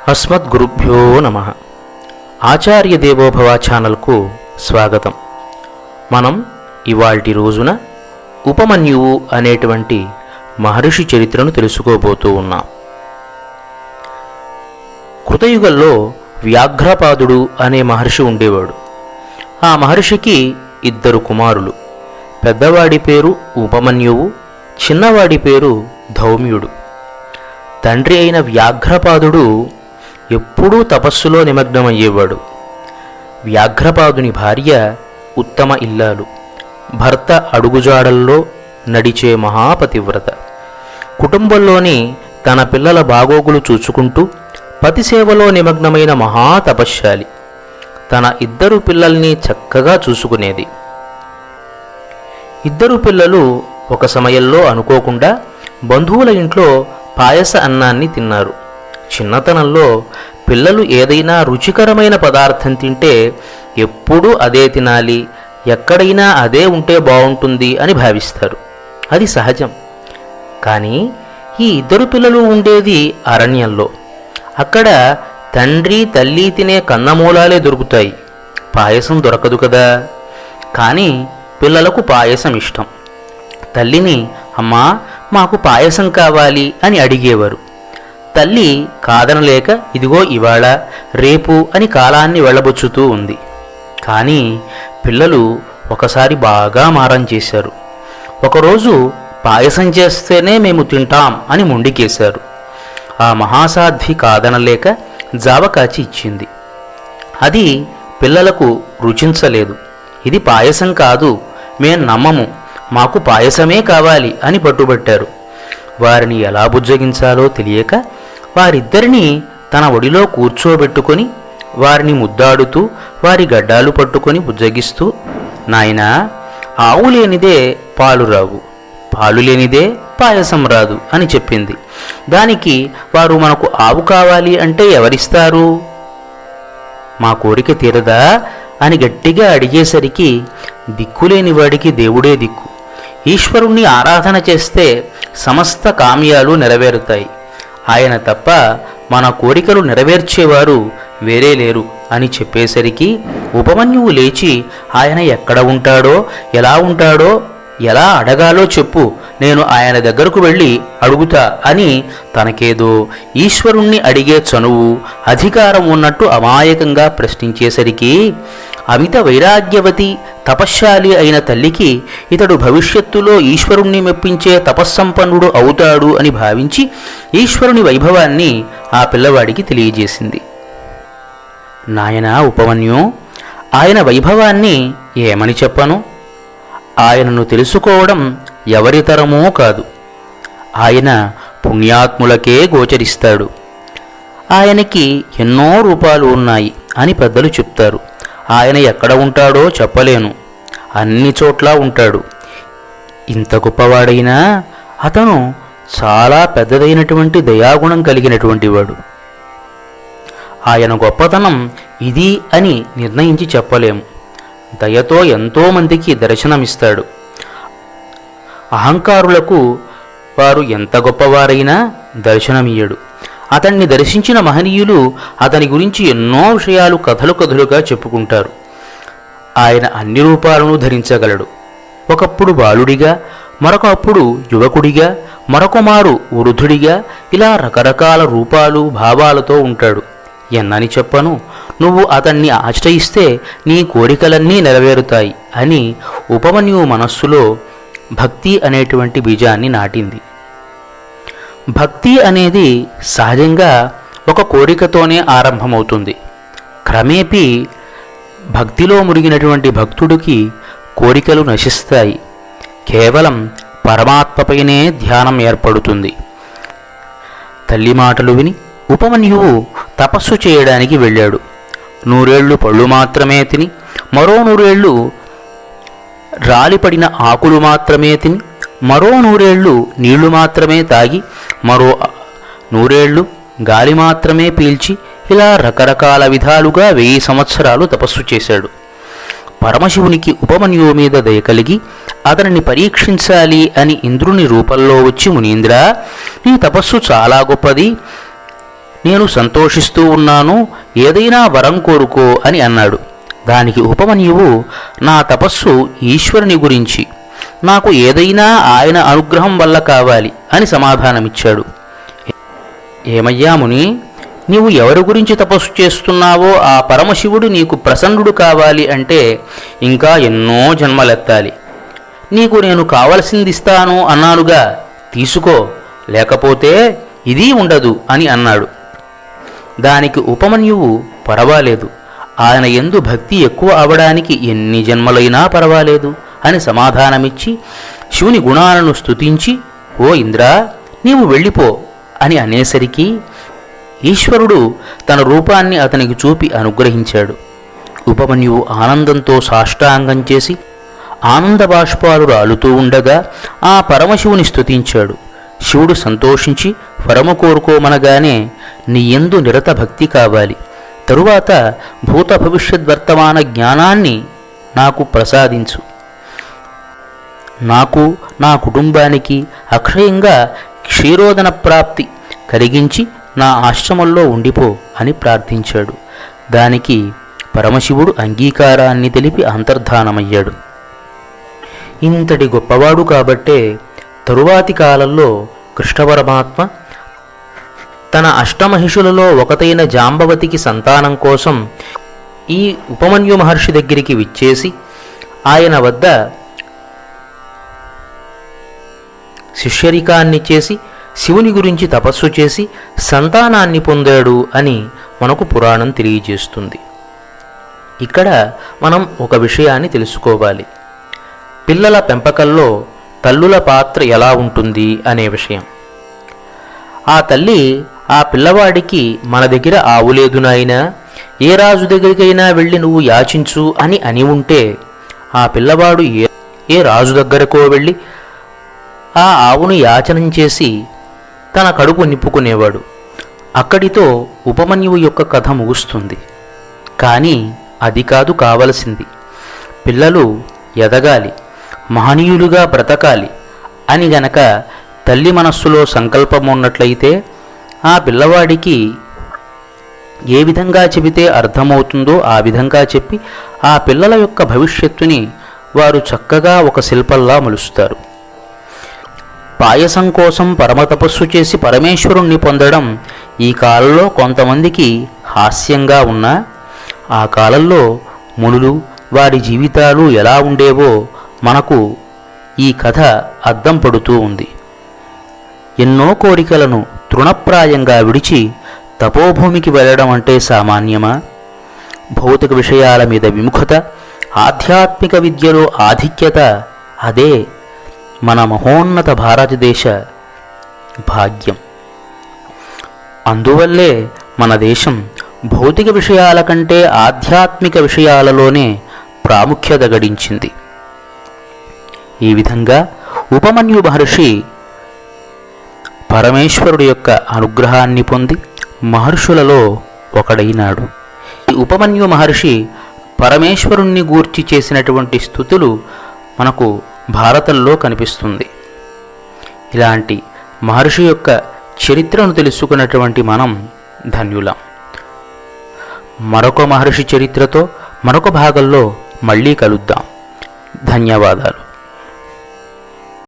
అస్మద్గురుభ్యో నమః. ఆచార్య దేవోభవ ఛానల్కు స్వాగతం. మనం ఇవాల్టి రోజున ఉపమన్యువు అనేటువంటి మహర్షి చరిత్రను తెలుసుకోబోతూ ఉన్నాం. కృతయుగంలో వ్యాఘ్రపాదుడు అనే మహర్షి ఉండేవాడు. ఆ మహర్షికి 2 కుమారులు. పెద్దవాడి పేరు ఉపమన్యువు, చిన్నవాడి పేరు ధౌమ్యుడు. తండ్రి అయిన వ్యాఘ్రపాదుడు ఎప్పుడూ తపస్సులో నిమగ్నమయ్యేవాడు. వ్యాఘ్రపాదుని భార్య ఉత్తమ ఇల్లాలు, భర్త అడుగుజాడల్లో నడిచే మహాపతివ్రత. కుటుంబంలోని తన పిల్లల బాగోగులు చూసుకుంటూ పతిసేవలో నిమగ్నమైన మహాతపశ్శాలి. తన 2 పిల్లల్ని చక్కగా చూసుకునేది. 2 పిల్లలు ఒక సమయంలో అనుకోకుండా బంధువుల ఇంట్లో పాయస అన్నాన్ని తిన్నారు. చిన్నతనంలో పిల్లలు ఏదైనా రుచికరమైన పదార్థం తింటే ఎప్పుడూ అదే తినాలి, ఎక్కడైనా అదే ఉంటే బాగుంటుంది అని భావిస్తారు. అది సహజం. కానీ ఈ 2 పిల్లలు ఉండేది అరణ్యంలో. అక్కడ తండ్రి తల్లి తినే కన్నమూలాలే దొరుకుతాయి, పాయసం దొరకదు కదా. కానీ పిల్లలకు పాయసం ఇష్టం. తల్లిని అమ్మా మాకు పాయసం కావాలి అని అడిగేవారు. తల్లి కాదనలేక ఇదిగో ఇవాళ రేపు అని కాలాన్ని వెళ్ళబుచ్చుతూ ఉంది. కానీ పిల్లలు ఒకసారి బాగా మారం చేశారు. ఒకరోజు పాయసం చేస్తేనే మేము తింటాం అని మొండికేశారు. ఆ మహాసాధ్వి కాదనలేక జావకాచి ఇచ్చింది. అది పిల్లలకు రుచించలేదు. ఇది పాయసం కాదు, మేం నమ్మము, మాకు పాయసమే కావాలి అని పట్టుబట్టారు. వారిని ఎలా బుజ్జగించాలో తెలియక వారిద్దరినీ తన ఒడిలో కూర్చోబెట్టుకొని వారిని ముద్దాడుతూ వారి గడ్డాలు పట్టుకొని బుజ్జగిస్తూ, నాయనా ఆవు లేనిదే పాలు రావు, పాలు లేనిదే పాయసం రాదు అని చెప్పింది. దానికి వారు మనకు ఆవు కావాలి అంటే ఎవరిస్తారు, మా కోరిక తీరదా అని గట్టిగా అడిగేసరికి దిక్కులేని వాడికి దేవుడే దిక్కు. ఈశ్వరుణ్ణి ఆరాధన చేస్తే సమస్త కామ్యాలు నెరవేరుతాయి. ఆయన తప్ప మన కోరికలు నెరవేర్చేవారు వేరే లేరు అని చెప్పేసరికి ఉపమన్యువు లేచి ఆయన ఎక్కడ ఉంటాడో, ఎలా ఉంటాడో, ఎలా అడగాలో చెప్పు, నేను ఆయన దగ్గరకు వెళ్ళి అడుగుతా అని తనకేదో ఈశ్వరుణ్ణి అడిగే చనువు, అధికారం ఉన్నట్టు అమాయకంగా ప్రశ్నించేసరికి అమిత వైరాగ్యవతి తపశ్శాలి అయిన తల్లికి ఇతడు భవిష్యత్తులో ఈశ్వరుణ్ణి మెప్పించే తపస్సంపన్నుడు అవుతాడు అని భావించి ఈశ్వరుని వైభవాన్ని ఆ పిల్లవాడికి తెలియజేసింది. నాయనా ఉపమన్యు, ఆయన వైభవాన్ని ఏమని చెప్పను? ఆయనను తెలుసుకోవడం ఎవరితరమో కాదు. ఆయన పుణ్యాత్ములకే గోచరిస్తాడు. ఆయనకి ఎన్నో రూపాలు ఉన్నాయి అని పెద్దలు చెప్తారు. ఆయన ఎక్కడ ఉంటాడో చెప్పలేను, అన్ని చోట్ల ఉంటాడు. ఇంత గొప్పవాడైనా అతను చాలా పెద్దదైనటువంటి దయాగుణం కలిగినటువంటి వాడు. ఆయన గొప్పతనం ఇది అని నిర్ణయించి చెప్పలేము. దయతో ఎంతోమందికి దర్శనమిస్తాడు. అహంకారులకు వారు ఎంత గొప్పవారైనా దర్శనమియ్యడు. అతన్ని దర్శించిన మహనీయులు అతని గురించి ఎన్నో విషయాలు కథలుగా చెప్పుకుంటారు. ఆయన అన్ని రూపాలను ధరించగలడు. ఒకప్పుడు బాలుడిగా, మరొకప్పుడు యువకుడిగా, మరొకమారు వృద్ధుడిగా, ఇలా రకరకాల రూపాలు భావాలతో ఉంటాడు. ఎన్నని చెప్పను, నువ్వు అతన్ని ఆశ్రయిస్తే నీ కోరికలన్నీ నెరవేరుతాయి అని ఉపమన్యువు మనస్సులో భక్తి అనేటువంటి బీజాన్ని నాటింది. భక్తి అనేది సహజంగా ఒక కోరికతోనే ఆరంభమవుతుంది. క్రమేపీ భక్తిలో మురిగినటువంటి భక్తుడికి కోరికలు నశిస్తాయి. కేవలం పరమాత్మపైనే ధ్యానం ఏర్పడుతుంది. తల్లి మాటలు విని ఉపమన్యువు తపస్సు చేయడానికి వెళ్ళాడు. 100 ఏళ్ళు పళ్ళు మాత్రమే తిని, మరో 100 ఏళ్ళు రాలిపడిన ఆకులు మాత్రమే తిని, మరో 100 ఏళ్ళు నీళ్లు మాత్రమే తాగి, మరో 100 ఏళ్ళు గాలి మాత్రమే పీల్చి, ఇలా రకరకాల విధాలుగా 1000 సంవత్సరాలు తపస్సు చేశాడు. పరమశివునికి ఉపమన్యువు మీద దయ కలిగి అతనిని పరీక్షించాలి అని ఇంద్రుని రూపంలో వచ్చి, మునీంద్ర, నీ తపస్సు చాలా గొప్పది, నేను సంతోషిస్తూ ఉన్నాను, ఏదైనా వరం కోరుకో అని అన్నాడు. దానికి ఉపమన్యువు, నా తపస్సు ఈశ్వరుని గురించి, నాకు ఏదైనా ఆయన అనుగ్రహం వల్ల కావాలి అని సమాధానమిచ్చాడు. ఏమయ్యా ముని, నీవు ఎవరి గురించి తపస్సు చేస్తున్నావో ఆ పరమశివుడు నీకు ప్రసన్నుడు కావాలి అంటే ఇంకా ఎన్నో జన్మలెత్తాలి. నీకు నేను కావలసిందిస్తాను అన్నానుగా, తీసుకో, లేకపోతే ఇది ఉండదు అని అన్నాడు. దానికి ఉపమన్యువు, పర్వాలేదు, ఆయన యందు భక్తి ఎక్కువ అవడానికి ఎన్ని జన్మలైనా పర్వాలేదు అని సమాధానమిచ్చి శివుని గుణాలను స్తుతించి, ఓ ఇంద్రా, నీవు వెళ్ళిపో అని అనేసరికి ఈశ్వరుడు తన రూపాన్ని అతనికి చూపి అనుగ్రహించాడు. ఉపమన్యువు ఆనందంతో సాష్టాంగం చేసి ఆనంద బాష్పాలు రాలుతూ ఉండగా ఆ పరమశివుని స్తుతించాడు. శివుడు సంతోషించి వరము కోరుకోమనగానే, నీ యందు నిరత భక్తి కావాలి, తరువాత భూత భవిష్యద్వర్తమాన జ్ఞానాన్ని నాకు ప్రసాదించు, నాకు నా కుటుంబానికి అక్షయంగా క్షీరోదన ప్రాప్తి కలిగించి నా ఆశ్రమంలో ఉండిపో అని ప్రార్థించాడు. దానికి పరమశివుడు అంగీకారాన్ని తెలిపి అంతర్ధానమయ్యాడు. ఇంతటి గొప్పవాడు కాబట్టే తరువాతి కాలంలో కృష్ణ పరమాత్మ తన అష్టమహిషులలో ఒకతైన జాంబవతికి సంతానం కోసం ఈ ఉపమన్యు మహర్షి దగ్గరికి విచ్చేసి ఆయన వద్ద శిష్యరికాన్ని చేసి శివుని గురించి తపస్సు చేసి సంతానాన్ని పొందాడు అని మనకు పురాణం తెలియజేస్తుంది. ఇక్కడ మనం ఒక విషయాన్ని తెలుసుకోవాలి. పిల్లల పెంపకంలో తల్లుల పాత్ర ఎలా ఉంటుంది అనే విషయం. ఆ తల్లి ఆ పిల్లవాడికి, మన దగ్గర ఆవు లేదు నాయనా, ఏ రాజు దగ్గరికైనా వెళ్ళి నువ్వు యాచించు అని ఉంటే ఆ పిల్లవాడు ఏ రాజు దగ్గరకో వెళ్ళి ఆ ఆవును యాచనం చేసి తన కడుపు నింపుకునేవాడు. అక్కడితో ఉపమన్యువు యొక్క కథ ముగుస్తుంది. కానీ అది కాదు కావలసింది. పిల్లలు ఎదగాలి, మహనీయులుగా బ్రతకాలి అని గనక తల్లి మనస్సులో సంకల్పం ఉన్నట్లయితే ఆ పిల్లవాడికి ఏ విధంగా చెబితే అర్థమవుతుందో ఆ విధంగా చెప్పి ఆ పిల్లల యొక్క భవిష్యత్తుని వారు చక్కగా ఒక శిల్పంలా మలుస్తారు. పాయసం కోసం పరమతపస్సు చేసి పరమేశ్వరుణ్ణి పొందడం ఈ కాలంలో కొంతమందికి హాస్యంగా ఉన్నా, ఆ కాలంలో మునులు వారి జీవితాలు ఎలా ఉండేవో మనకు ఈ కథ అద్దం పడుతూ ఉంది. ఎన్నో కోరికలను తృణప్రాయంగా విడిచి తపోభూమికి వెళ్ళడం అంటే సామాన్యమా? భౌతిక విషయాల మీద విముఖత, ఆధ్యాత్మిక విద్యలో ఆధిక్యత, అదే మన మహోన్నత భారతదేశ భాగ్యం. అందువల్లే మన దేశం భౌతిక విషయాల కంటే ఆధ్యాత్మిక విషయాలలోనే ప్రాముఖ్యత గడించింది. ఈ విధంగా ఉపమన్యు మహర్షి పరమేశ్వరుడు యొక్క అనుగ్రహాన్ని పొంది మహర్షులలో ఒకడైనాడు. ఈ ఉపమన్యు మహర్షి పరమేశ్వరుణ్ణి గూర్చి చేసినటువంటి స్తుతులు మనకు భారతంలో కనిపిస్తుంది. ఇలాంటి మహర్షి యొక్క చరిత్రను తెలుసుకున్నటువంటి మనం ధన్యులం. మరొక మహర్షి చరిత్రతో మరొక భాగంలో మళ్ళీ కలుద్దాం. ధన్యవాదాలు.